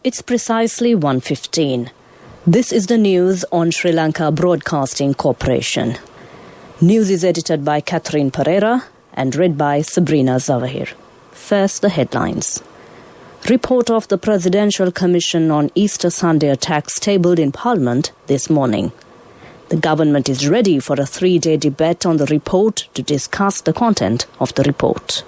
It's precisely 1:15. This is the news on Sri Lanka Broadcasting Corporation. News is edited by Catherine Pereira and read by Sabrina Zawahir. First, the headlines. Report of the Presidential Commission on Easter Sunday attacks tabled in Parliament this morning. The government is ready for a 3-day debate on the report to discuss the content of the report.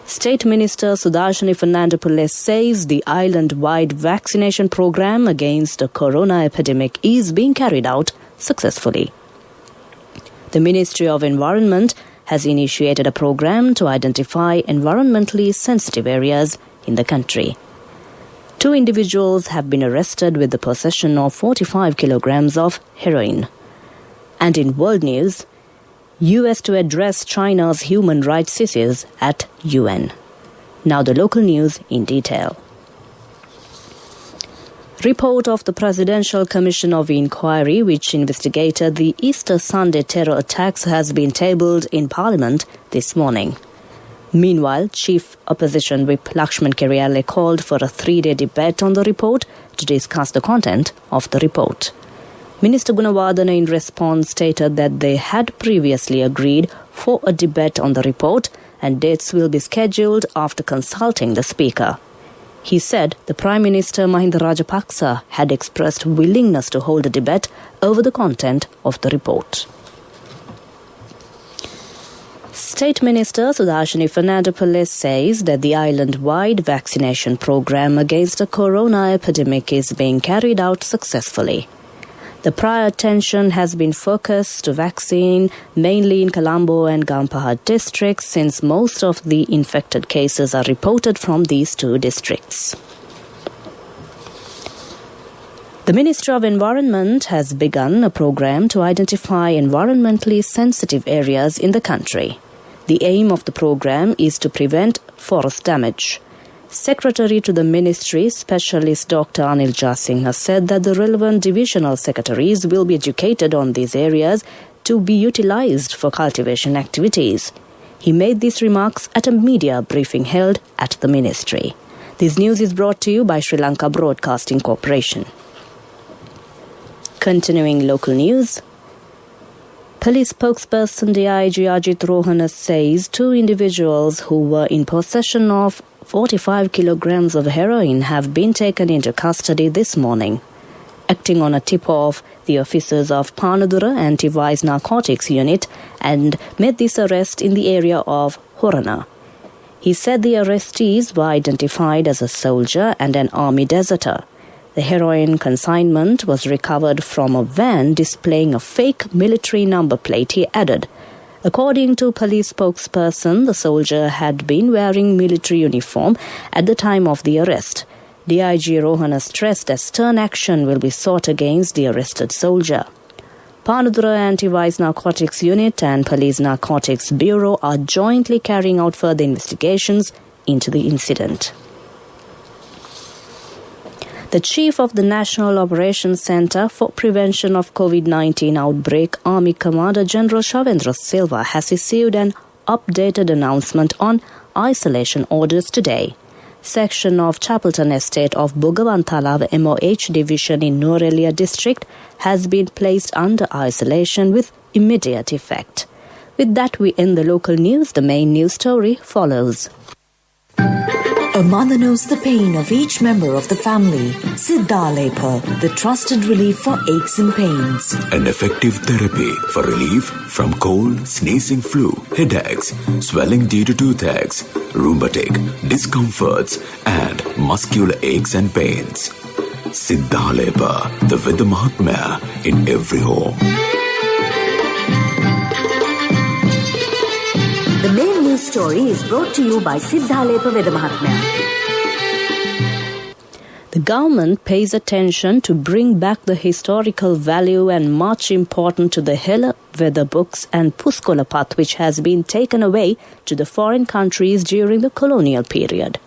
State Minister Sudarshani Fernandopulle says the island-wide vaccination program against the corona epidemic is being carried out successfully. The Ministry of Environment has initiated a program to identify environmentally sensitive areas in the country. 2 individuals have been arrested with the possession of 45 kilograms of heroin. And in world news, US to address China's human rights issues at UN. Now the local news in detail. Report of the Presidential Commission of Inquiry, which investigated the Easter Sunday terror attacks, has been tabled in Parliament this morning. Meanwhile, Chief Opposition Whip Lakshman Kiriyalle called for a 3-day debate on the report to discuss the content of the report. Minister Gunawardena in response stated that they had previously agreed for a debate on the report and dates will be scheduled after consulting the Speaker. He said the Prime Minister Mahinda Rajapaksa had expressed willingness to hold a debate over the content of the report. State Minister Sudarshani Fernandopulle says that the island-wide vaccination program against the corona epidemic is being carried out successfully. The prior attention has been focused to vaccine mainly in Colombo and Gampaha districts since most of the infected cases are reported from these 2 districts. The Ministry of Environment has begun a program to identify environmentally sensitive areas in the country. The aim of the program is to prevent forest damage. Secretary to the Ministry, Specialist Dr. Anil Jasinghe, said that the relevant divisional secretaries will be educated on these areas to be utilized for cultivation activities. He made these remarks at a media briefing held at the Ministry. This news is brought to you by Sri Lanka Broadcasting Corporation. Continuing local news. Police spokesperson DIG Ajit Rohana says 2 individuals who were in possession of 45 kilograms of heroin have been taken into custody this morning. Acting on a tip-off, the officers of Panadura Anti-Vice Narcotics Unit and made this arrest in the area of Horana. He said the arrestees were identified as a soldier and an army deserter. The heroin consignment was recovered from a van displaying a fake military number plate, he added. According to police spokesperson, the soldier had been wearing military uniform at the time of the arrest. DIG Rohana stressed that stern action will be sought against the arrested soldier. Panadura Anti-Vice Narcotics Unit and Police Narcotics Bureau are jointly carrying out further investigations into the incident. The Chief of the National Operations Centre for Prevention of COVID-19 Outbreak, Army Commander General Shavendra Silva, has issued an updated announcement on isolation orders today. Section of Chapelton Estate of Bugavantalawa MOH Division in Nuwara District has been placed under isolation with immediate effect. With that, we end the local news. The main news story follows. A mother knows the pain of each member of the family. Siddhalepa, the trusted relief for aches and pains. An effective therapy for relief from cold, sneezing, flu, headaches, swelling due to toothaches, rheumatic, discomforts, and muscular aches and pains. Siddhalepa, the Veda Mahatmya in every home. The main news story is brought to you by Siddhalepa Veda Mahatmya. The government pays attention to bring back the historical value and much important to the Hela Veda books and Puskolapath, which has been taken away to the foreign countries during the colonial period.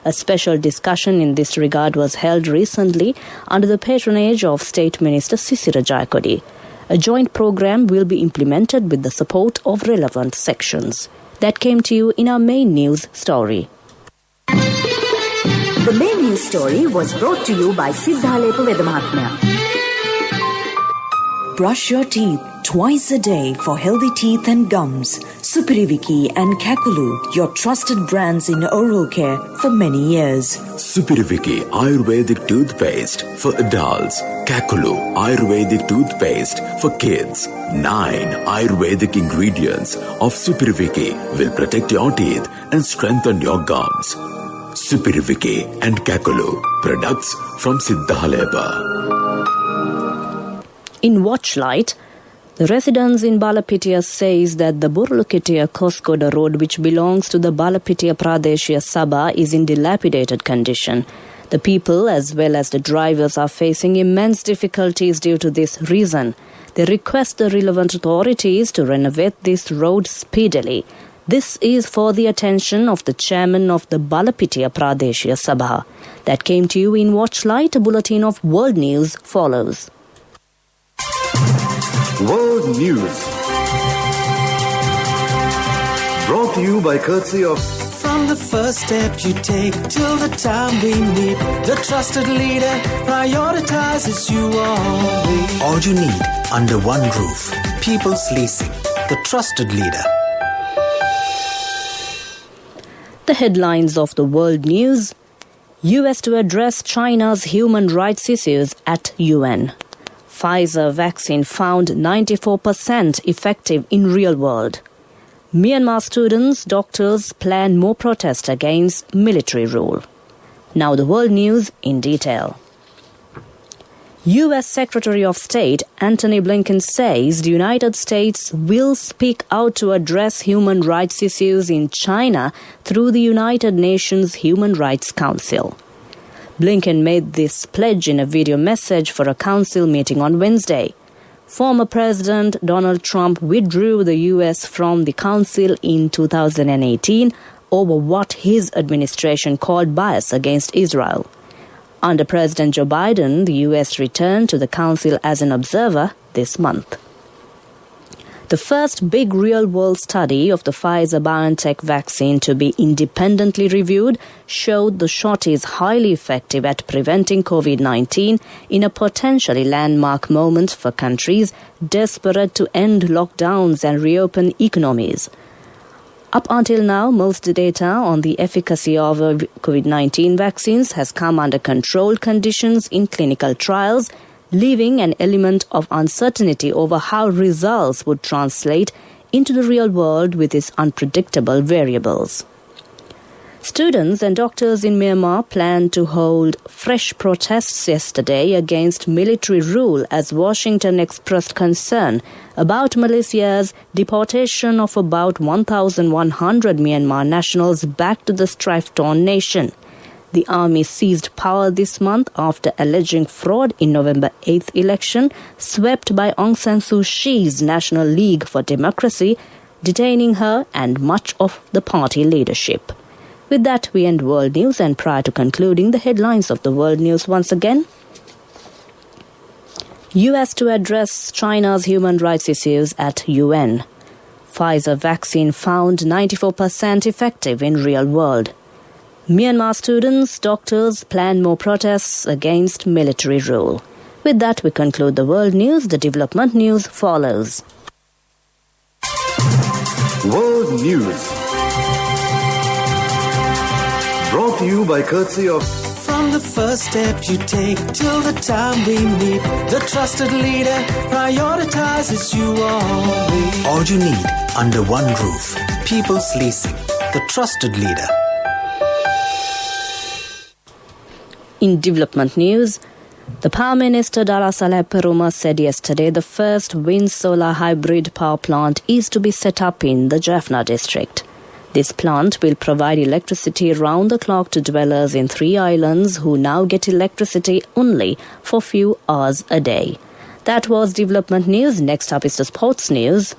A special discussion in this regard was held recently under the patronage of State Minister Sisira Jayakodi. A joint program will be implemented with the support of relevant sections. That came to you in our main news story. The main news story was brought to you by Siddhalepa Vedamahatmya. Brush your teeth twice a day for healthy teeth and gums. Supiriviki and Kakulu, your trusted brands in oral care for many years. Supiriviki Ayurvedic toothpaste for adults. Kakulu Ayurvedic toothpaste for kids. 9 Ayurvedic ingredients of Supiriviki will protect your teeth and strengthen your gums. Supiriviki and Kakulu, products from Siddhalepa. In Watchlight, the residents in Balapitiya says that the Burlukitiya-Koskoda road, which belongs to the Balapitiya Pradeshya Sabha, is in dilapidated condition. The people as well as the drivers are facing immense difficulties due to this reason. They request the relevant authorities to renovate this road speedily. This is for the attention of the chairman of the Balapitiya Pradeshya Sabha. That came to you in Watchlight. A bulletin of world news follows. World News, brought to you by courtesy of... From the first step you take till the time we meet, the trusted leader prioritizes you always. All you need under one roof. People's Leasing, the trusted leader. The headlines of the world news. US to address China's human rights issues at UN. Pfizer vaccine found 94% effective in real world. Myanmar students, doctors plan more protest against military rule. Now the world news in detail. U.S. Secretary of State Antony Blinken says the United States will speak out to address human rights issues in China through the United Nations Human Rights Council. Blinken made this pledge in a video message for a council meeting on Wednesday. Former President Donald Trump withdrew the U.S. from the council in 2018 over what his administration called bias against Israel. Under President Joe Biden, the U.S. returned to the council as an observer this month. The first big real-world study of the Pfizer-BioNTech vaccine to be independently reviewed showed the shot is highly effective at preventing COVID-19 in a potentially landmark moment for countries desperate to end lockdowns and reopen economies. Up until now, most data on the efficacy of COVID-19 vaccines has come under controlled conditions in clinical trials, leaving an element of uncertainty over how results would translate into the real world with its unpredictable variables. Students and doctors in Myanmar plan to hold fresh protests yesterday against military rule as Washington expressed concern about Malaysia's deportation of about 1,100 Myanmar nationals back to the strife-torn nation. The army seized power this month after alleging fraud in November 8th election swept by Aung San Suu Kyi's National League for Democracy, detaining her and much of the party leadership. With that, we end World News, and prior to concluding, the headlines of the World News once again. U.S. to address China's human rights issues at UN. Pfizer vaccine found 94% effective in real world. Myanmar students, doctors plan more protests against military rule. With that, we conclude the world news. The development news follows. World News, brought to you by courtesy of... From the first step you take till the time we meet, the trusted leader prioritizes you always. All you need under one roof. People's Leasing, the trusted leader. In development news, the Power Minister Darasalai Peruma said yesterday the first wind-solar hybrid power plant is to be set up in the Jaffna district. This plant will provide electricity round the clock to dwellers in 3 islands who now get electricity only for few hours a day. That was development news. Next up is the sports news.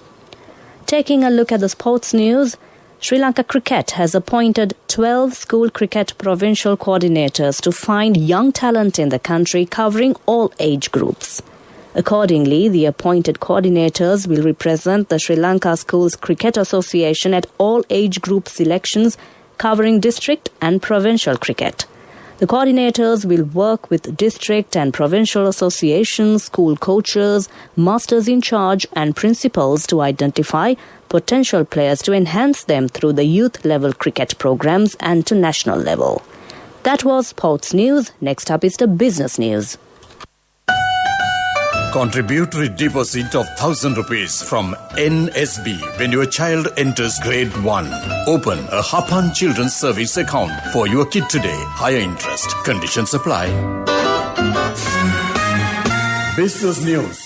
Taking a look at the sports news, Sri Lanka Cricket has appointed 12 school cricket provincial coordinators to find young talent in the country covering all age groups. Accordingly, the appointed coordinators will represent the Sri Lanka Schools Cricket Association at all age group selections covering district and provincial cricket. The coordinators will work with district and provincial associations, school coaches, masters in charge and principals to identify potential players to enhance them through the youth level cricket programs and to national level. That was Sports News. Next up is the business news. Contributory deposit of ₹1,000 from NSB when your child enters grade 1. Open a Hapan Children's Service account for your kid today. Higher interest. Conditions apply. Business News.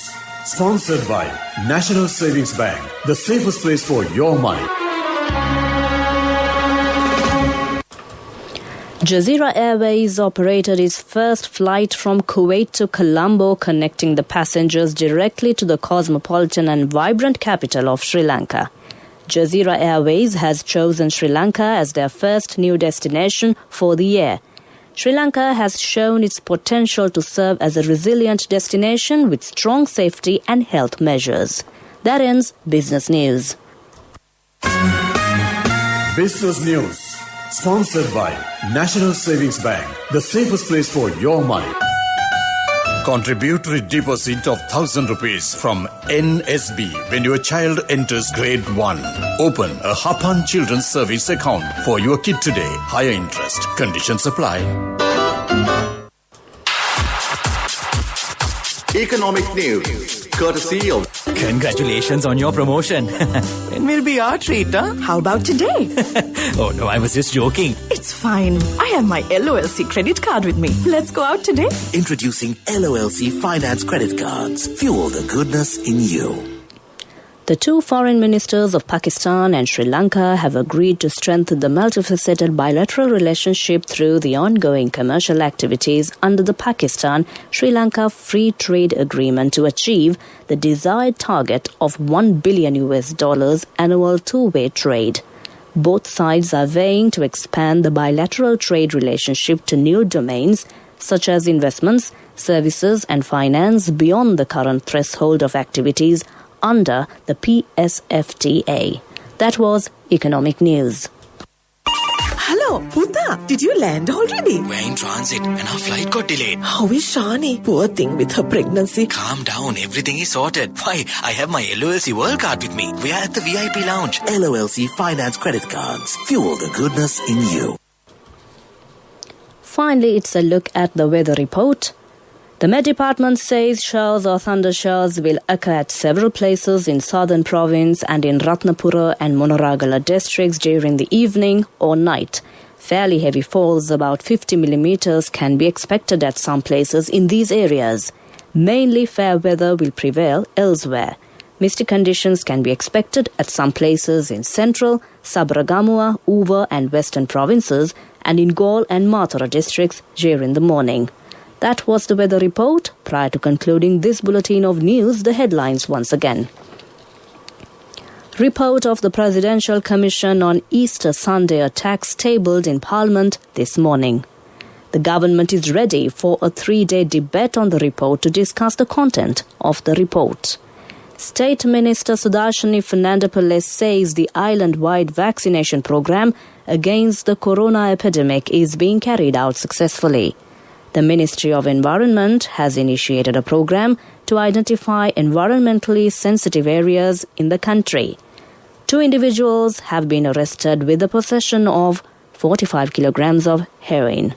Sponsored by National Savings Bank. The safest place for your money. Jazeera Airways operated its first flight from Kuwait to Colombo, connecting the passengers directly to the cosmopolitan and vibrant capital of Sri Lanka. Jazeera Airways has chosen Sri Lanka as their first new destination for the year. Sri Lanka has shown its potential to serve as a resilient destination with strong safety and health measures. That ends Business News. Business News. Sponsored by National Savings Bank. The safest place for your money. Contributory deposit of ₹1,000 from NSB when your child enters grade 1. Open a Hapan Children's Service account for your kid today. Higher interest. Conditions apply. Economic news. Courtesy of... Congratulations on your promotion. It will be our treat, huh? How about today? Oh no, I was just joking. It's fine. I have my LOLC credit card with me. Let's go out today. Introducing LOLC Finance Credit Cards. Fuel the goodness in you. The two foreign ministers of Pakistan and Sri Lanka have agreed to strengthen the multifaceted bilateral relationship through the ongoing commercial activities under the Pakistan-Sri Lanka Free Trade Agreement to achieve the desired target of $1 billion annual two-way trade. Both sides are vying to expand the bilateral trade relationship to new domains such as investments, services and finance beyond the current threshold of activities under the PSFTA. That was Economic News. Hello, Puta. Did you land already? We're in transit and our flight got delayed. How is Shani? Poor thing with her pregnancy. Calm down, everything is sorted. Why, I have my LOLC World Card with me. We are at the VIP lounge. LOLC Finance Credit Cards. Fuel the goodness in you. Finally, it's a look at the weather report. The Met Department says showers or thundershowers will occur at several places in southern province and in Ratnapura and Monoragala districts during the evening or night. Fairly heavy falls, about 50 millimeters, can be expected at some places in these areas. Mainly fair weather will prevail elsewhere. Misty conditions can be expected at some places in central, Sabragamua, Uva and western provinces and in Gaul and Mathura districts during the morning. That was the weather report. Prior to concluding this bulletin of news, the headlines once again. Report of the Presidential Commission on Easter Sunday attacks tabled in Parliament this morning. The government is ready for a 3-day debate on the report to discuss the content of the report. State Minister Sudarshani Fernandopoulos says the island-wide vaccination program against the corona epidemic is being carried out successfully. The Ministry of Environment has initiated a program to identify environmentally sensitive areas in the country. 2 individuals have been arrested with the possession of 45 kilograms of heroin.